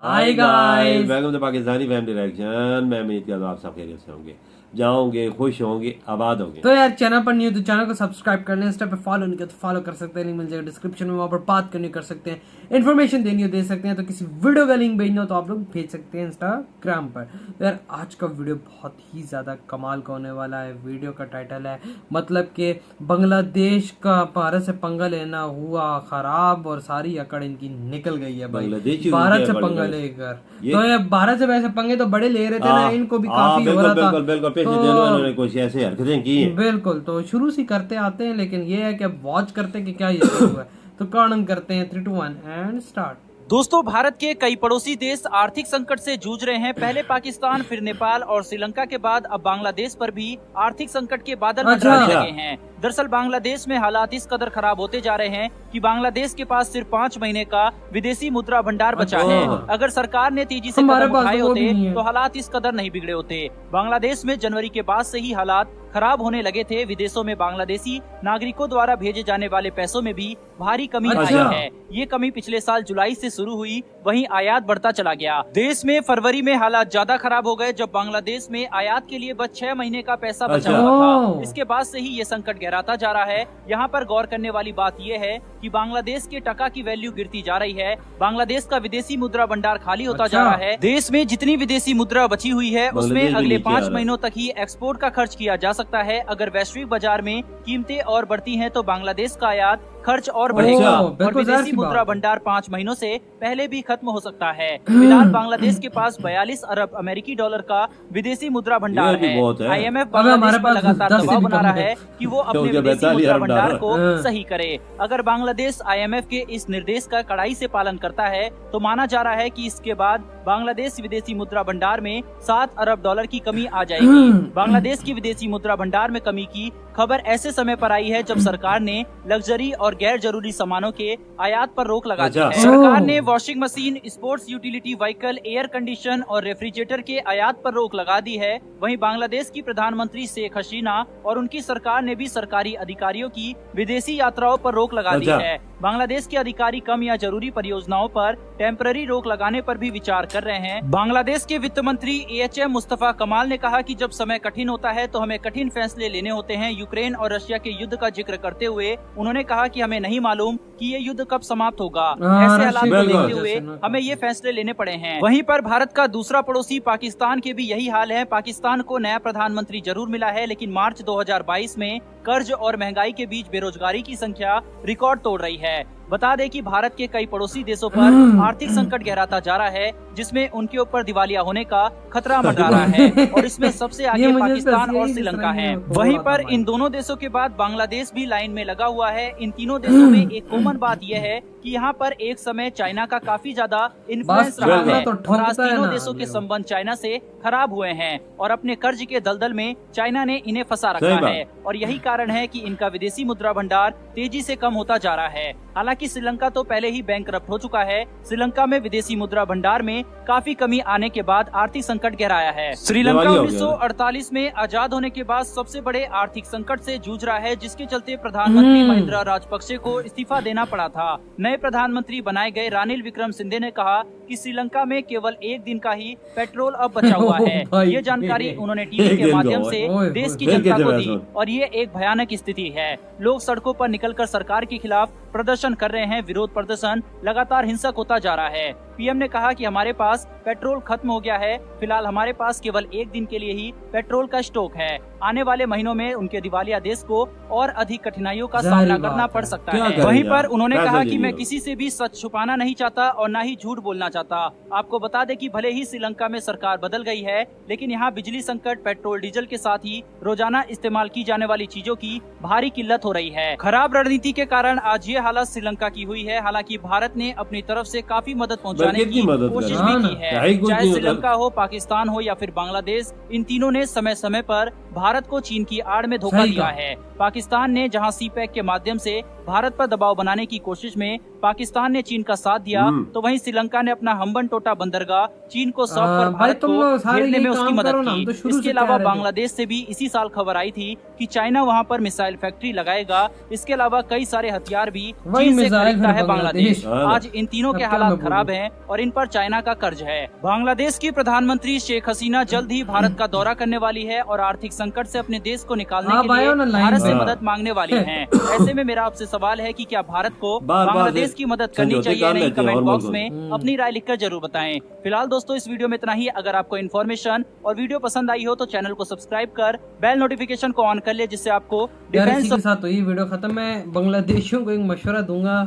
Hi guys, welcome to Pakistani family reaction. मैं उम्मीद करता हूँ आप सब खैरियत से होंगे, जाओगे, खुश होंगे, आबाद होंगे। तो यार चैनल पर नहीं हो तो चैनल को सब्सक्राइब कर लें। इंस्टा पे फॉलो नहीं किया तो फॉलो कर सकते हैं, लिंक मिल जाएगा डिस्क्रिप्शन में, वहाँ पर बात करनी कर सकते हैं, इन्फॉर्मेशन देनी हो दे सकते हैं। तो किसी वीडियो का लिंक भेजना हो तो आप लोग भेज सकते हैं इंस्टाग्राम पर। तो यार आज का वीडियो बहुत ही ज़्यादा कमाल का होने वाला है। वीडियो का टाइटल है मतलब कि बांग्लादेश का भारत से पंगा लेना हुआ खराब और सारी अकड़ इनकी निकल गई है भाई, भारत से पंगा लेकर। तो ये भारत से वैसे पंगे तो बड़े ले रहे थे ना, इनको भी काफी हो रहा था। इन्होंने कुछ ऐसे हरकतें की हैं। बिल्कुल, तो शुरू से करते आते हैं, लेकिन ये है कि अब वॉच करते हैं कि क्या ये हुआ है। तो कारण करते हैं 3, 2, 1 एंड स्टार्ट। दोस्तों, भारत के कई पड़ोसी देश आर्थिक संकट से जूझ रहे हैं। पहले पाकिस्तान, फिर नेपाल और श्रीलंका के बाद अब बांग्लादेश पर भी आर्थिक संकट के बादल मंडराने लगे हैं। दरअसल बांग्लादेश में हालात इस कदर खराब होते जा रहे हैं कि बांग्लादेश के पास सिर्फ 5 महीने का विदेशी मुद्रा भंडार बचा है। अगर सरकार ने तेजी से कदम उठाए होते तो हालात इस कदर नहीं बिगड़े होते। बांग्लादेश में जनवरी के बाद से ही हालात खराब होने लगे थे। विदेशों में बांग्लादेशी नागरिकों द्वारा भेजे जाने वाले पैसों में भी भारी कमी आई है। ये कमी पिछले साल जुलाई से शुरू हुई, वहीं आयात बढ़ता चला गया। देश में फरवरी में हालात ज्यादा खराब हो गए जब बांग्लादेश में आयात के लिए बस 6 महीने का पैसा बचा हुआ था। इसके बाद से ही ये संकट गहराता जा रहा है। यहाँ पर गौर करने वाली बात ये है कि बांग्लादेश के टका की वैल्यू गिरती जा रही है। बांग्लादेश का विदेशी मुद्रा भंडार खाली होता जा रहा है। देश में जितनी विदेशी मुद्रा बची हुई है उसमें अगले 5 महीनों तक ही एक्सपोर्ट का खर्च किया जा सकता है। अगर वैश्विक बाजार में कीमतें और बढ़ती हैं तो बांग्लादेश का आयात खर्च और बढ़ेगा और विदेशी मुद्रा भंडार 5 महीनों से पहले भी खत्म हो सकता है। फिलहाल बांग्लादेश के पास 42 अरब अमेरिकी डॉलर का विदेशी मुद्रा भंडार है। IMF बांग्लादेश पर लगातार दबाव बना रहा है कि वो अपने विदेशी मुद्रा भंडार को सही करे। अगर बांग्लादेश IMF के इस निर्देश का कड़ाई से पालन करता है तो माना जा रहा है कि इसके बाद बांग्लादेश विदेशी मुद्रा भंडार में 7 अरब डॉलर की कमी आ जाएगी। बांग्लादेश की विदेशी मुद्रा भंडार में कमी की खबर ऐसे समय पर आई है जब सरकार ने लग्जरी और गैर जरूरी सामानों के आयात पर रोक लगा दी है। सरकार ने washing machine, sports utility vehicle, air condition और रेफ्रिजरेटर के आयात पर रोक लगा दी है। वहीं बांग्लादेश की प्रधानमंत्री शेख हसीना और उनकी सरकार ने भी सरकारी अधिकारियों की विदेशी यात्राओं पर रोक लगा दी है। बांग्लादेश के अधिकारी कम या जरूरी परियोजनाओं पर टेम्पररी रोक लगाने पर भी विचार कर रहे हैं। बांग्लादेश के वित्त मंत्री AHM मुस्तफा कमाल ने कहा कि जब समय कठिन होता है तो हमें कठिन फैसले लेने होते हैं। यूक्रेन और रशिया के युद्ध का जिक्र करते हुए उन्होंने कहा कि हमें नहीं मालूम कि ये युद्ध कब समाप्त होगा। ऐसे हालात को देखते हुए हमें ये फैसले लेने पड़े हैं। वहीं पर भारत का दूसरा पड़ोसी पाकिस्तान के भी यही हाल है। पाकिस्तान को नया प्रधानमंत्री जरूर मिला है, लेकिन मार्च 2022 में कर्ज और महंगाई के बीच बेरोजगारी की संख्या रिकॉर्ड तोड़ रही है। बता दें कि भारत के कई पड़ोसी देशों पर आर्थिक संकट गहराता जा रहा है, जिसमें उनके ऊपर दिवालिया होने का खतरा मंडरा रहा है और इसमें सबसे आगे पाकिस्तान और श्रीलंका है। वहीं पर इन दोनों देशों के बाद बांग्लादेश भी लाइन में लगा हुआ है। इन तीनों देशों में एक कॉमन बात यह है कि यहाँ पर एक समय चाइना का काफी ज्यादा इन्फ्लुएंस रहा है और आज तीनों देशों के संबंध चाइना से खराब हुए हैं और अपने कर्ज के दलदल में चाइना ने इन्हें फंसा रखा है और यही कारण है कि इनका विदेशी मुद्रा भंडार तेजी से कम होता जा रहा है। हालांकि श्रीलंका तो पहले ही बैंकरप्ट हो चुका है। श्रीलंका में विदेशी मुद्रा भंडार में काफी कमी आने के बाद आर्थिक संकट गहराया है। श्रीलंका 1948 में आजाद होने के बाद सबसे बड़े आर्थिक संकट से जूझ रहा है, जिसके चलते प्रधानमंत्री महिंद्रा राजपक्षे को इस्तीफा देना पड़ा था। नए प्रधानमंत्री बनाए गए रानिल विक्रमसिंघे ने कहा कि श्रीलंका में केवल 1 दिन का ही पेट्रोल अब बचा हुआ है। ये जानकारी उन्होंने टीवी के माध्यम से देश की जनता को दी और ये एक भयानक स्थिति है। लोग सड़कों पर निकलकर सरकार के खिलाफ प्रदर्शन कर रहे हैं। विरोध प्रदर्शन लगातार हिंसक होता जा रहा है। PM ने कहा कि हमारे पास पेट्रोल खत्म हो गया है। फिलहाल हमारे पास केवल 1 दिन के लिए ही पेट्रोल का स्टॉक है। आने वाले महीनों में उनके दिवालिया देश को और अधिक कठिनाइयों का सामना करना पड़ सकता है। वहीं पर उन्होंने कहा कि मैं किसी से भी सच छुपाना नहीं चाहता और न ही झूठ बोलना चाहता। आपको बता दें कि भले ही श्रीलंका में सरकार बदल गई है, लेकिन यहाँ बिजली संकट, पेट्रोल डीजल के साथ ही रोजाना इस्तेमाल की जाने वाली चीजों की भारी किल्लत हो रही है। खराब रणनीति के कारण आज ये हालत श्रीलंका की हुई है। हालांकि भारत ने अपनी तरफ से काफी मदद पहुंचाने की कोशिश भी की है। चाहे श्रीलंका हो, पाकिस्तान हो या फिर बांग्लादेश, इन तीनों ने समय समय पर भारत को चीन की आड़ में धोखा दिया है। पाकिस्तान ने जहां CPEC के माध्यम से भारत पर दबाव बनाने की कोशिश में पाकिस्तान ने चीन का साथ दिया, तो वहीं श्रीलंका ने अपना हम्बन टोटा बंदरगाह चीन को सौंपकर भारत को घेरने में उसकी मदद की। इसके अलावा बांग्लादेश से भी इसी साल खबर आई थी कि चाइना वहां पर मिसाइल फैक्ट्री लगाएगा। इसके अलावा कई सारे हथियार भी चीन से खरीदता है बांग्लादेश। आज इन तीनों के हालात खराब हैं और इन पर चाइना का कर्ज है। बांग्लादेश की प्रधानमंत्री शेख हसीना जल्द ही भारत का दौरा करने वाली है और आर्थिक संकट से अपने देश को निकालने के लिए भारत से मदद मांगने वाली है। ऐसे में मेरा आपसे सवाल है कि क्या भारत को बांग्लादेश की मदद करनी चाहिए? नहीं, कमेंट बॉक्स में अपनी राय लिखकर जरूर बताएं। फिलहाल दोस्तों इस वीडियो में इतना ही। अगर आपको इन्फॉर्मेशन और वीडियो पसंद आई हो तो चैनल को सब्सक्राइब कर बेल नोटिफिकेशन को ऑन कर ले, जिससे आपको डिफेंस के साथ। तो ये वीडियो खत्म। मैं बांग्लादेशियों को एक मशवरा दूंगा,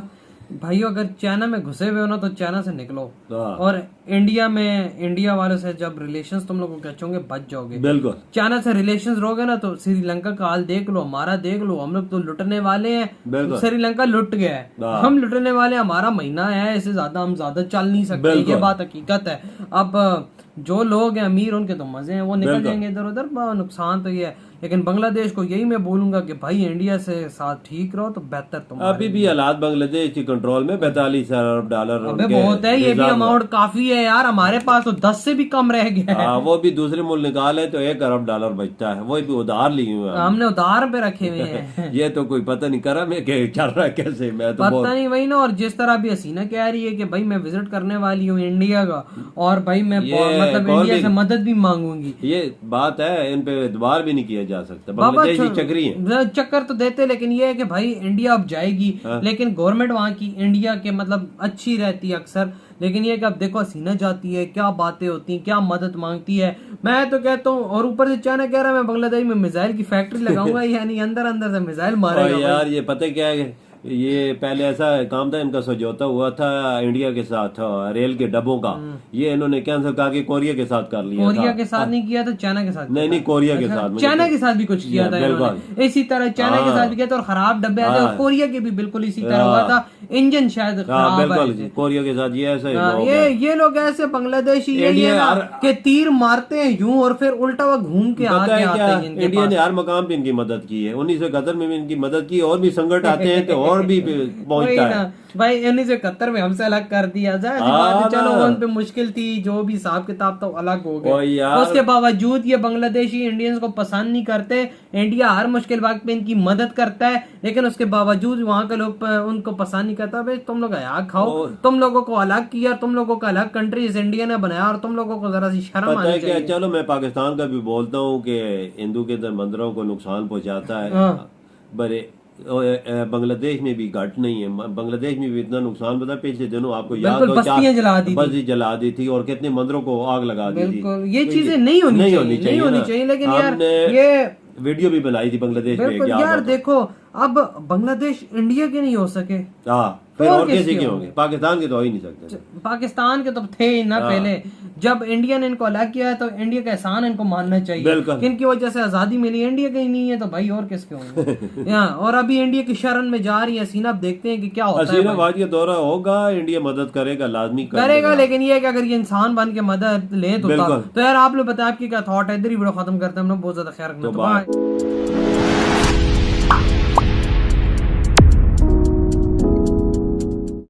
भाइयों अगर चाइना में घुसे हुए हो ना तो चाइना से निकलो, और इंडिया वालों से जब रिलेशंस तुम लोगों के अच्छे होंगे बच जाओगे। बिल्कुल। चाइना से रिलेशंस रहोगे ना तो श्रीलंका का हाल देख लो, हमारा देख लो। हम लोग तो लुटने वाले हैं, श्रीलंका लुट गया है, हम लुटने वाले, हमारा महीना है, इससे ज्यादा हम ज्यादा चल नहीं सकते। ये बात हकीकत है। अब जो लोग हैं अमीर, उनके तो मजे हैं, वो निकल जाएंगे इधर उधर, नुकसान तो ये है। लेकिन बांग्लादेश को यही मैं बोलूंगा कि भाई इंडिया से साथ ठीक रहो तो बेहतर। तुम अभी भी हालात बांग्लादेश के कंट्रोल में 42 अरब डॉलर बहुत है। ये भी अमाउंट काफी है यार, हमारे पास तो 10 से भी कम रह गया है। वो भी दूसरे मुल्क निकाले तो 1 अरब डॉलर बचता है, वो भी उधार लिए हुए हैं। हमने उधार पे रखे हुए हैं। ये तो कोई पता नहीं करा मैं चल रहा है कैसे, मैं तो पता नहीं वही ना। और जिस तरह अभी हसीना कह रही है कि भाई मैं विजिट करने वाली हूँ इंडिया का, और भाई मैं मतलब इंडिया से मदद भी मांगूंगी, ये बात है, इन पे एतबार भी नहीं किया जा सकता। चक्री है, चक्कर तो देते, लेकिन ये है कि भाई इंडिया अब जाएगी, लेकिन गवर्नमेंट वहाँ की इंडिया के मतलब अच्छी रहती है अक्सर। लेकिन ये कि अब देखो हसीना जाती है, क्या बातें होती हैं, क्या मदद मांगती है। मैं तो कहता हूँ, और ऊपर से चाइना कह रहा है मैं बांग्लादेश में मिसाइल की फैक्ट्री लगाऊंगा, यानी अंदर अंदर से मिसाइल मारेगा। यार ये पता क्या है, ये पहले ऐसा काम था, इनका समझौता हुआ था इंडिया के साथ रेल के डब्बों का, ये इन्होंने कैंसिल करके कोरिया के साथ कर लिया। कोरिया के साथ नहीं किया तो चाइना के साथ। नहीं, कोरिया के साथ, चाइना के साथ भी कुछ किया था इन्होंने, इसी तरह चाइना के साथ भी किया था, और खराब डब्बे आते, और कोरिया के भी बिल्कुल इसी तरह हुआ था, इंजन शायद खराब है। कोरिया के साथ ये ऐसा ये लोग ऐसे बांग्लादेशी के तीर मारते हैं यूं और फिर उल्टा हुआ घूम के आगे आते हैं। इंडिया ने हर मकाम पे इनकी मदद की है, 1971 में भी इनकी मदद की, और भी संकट आते हैं तो और भी पहुंचता है। भाई 1971 में हमसे अलग कर दिया जाए, चलो उन पे मुश्किल थी, जो भी हिसाब किताब तो अलग हो गया। उसके बावजूद ये बांग्लादेशी इंडियंस को पसंद नहीं करते। इंडिया हर मुश्किल वक्त पे इनकी मदद करता है, लेकिन उसके बावजूद वहाँ के लोग उनको पसंद नहीं करता। भाई तुम लोग आग खाओ, तुम लोगों को अलग किया, तुम लोगों का अलग कंट्री इस इंडिया ने बनाया, और तुम लोगों को जरा सी शर्म आनी चाहिए। चलो मैं पाकिस्तान का भी बोलता हूँ कि हिंदू के अंदर मंदिरों को नुकसान पहुंचाता है, बड़े बांग्लादेश में भी घट नहीं है। बांग्लादेश में भी इतना नुकसान पता, पिछले दिनों आपको याद हो, बस्तियां जला दी थी और कितने मंदिरों को आग लगा दी थी। ये चीजें नहीं होनी चाहिए। लेकिन यार ये वीडियो भी बनाई थी बांग्लादेश में। यार देखो, अब बांग्लादेश इंडिया के नहीं हो सके, फिर और कैसे के होंगे? पाकिस्तान के तो हो ही नहीं सकते। पाकिस्तान के तो थे ही ना पहले। जब इंडिया ने इनको अलग किया है तो इंडिया का एहसान इनको मानना चाहिए। इनकी वजह से आजादी मिली, इंडिया का ही नहीं है तो भाई और किसके होंगे? और अभी इंडिया की शरण में जा रही है हसीना। अब देखते हैं कि क्या होता है। हसीना दौरा होगा, इंडिया मदद करेगा, लाजमी करेगा। लेकिन ये है कि अगर ये इंसान बन के मदद ले तो यार आप लोग बताए आपकी क्या थॉट है। इधर ही वीडियो खत्म करते हैं हम लोग। बहुत ज्यादा ख्याल रखना।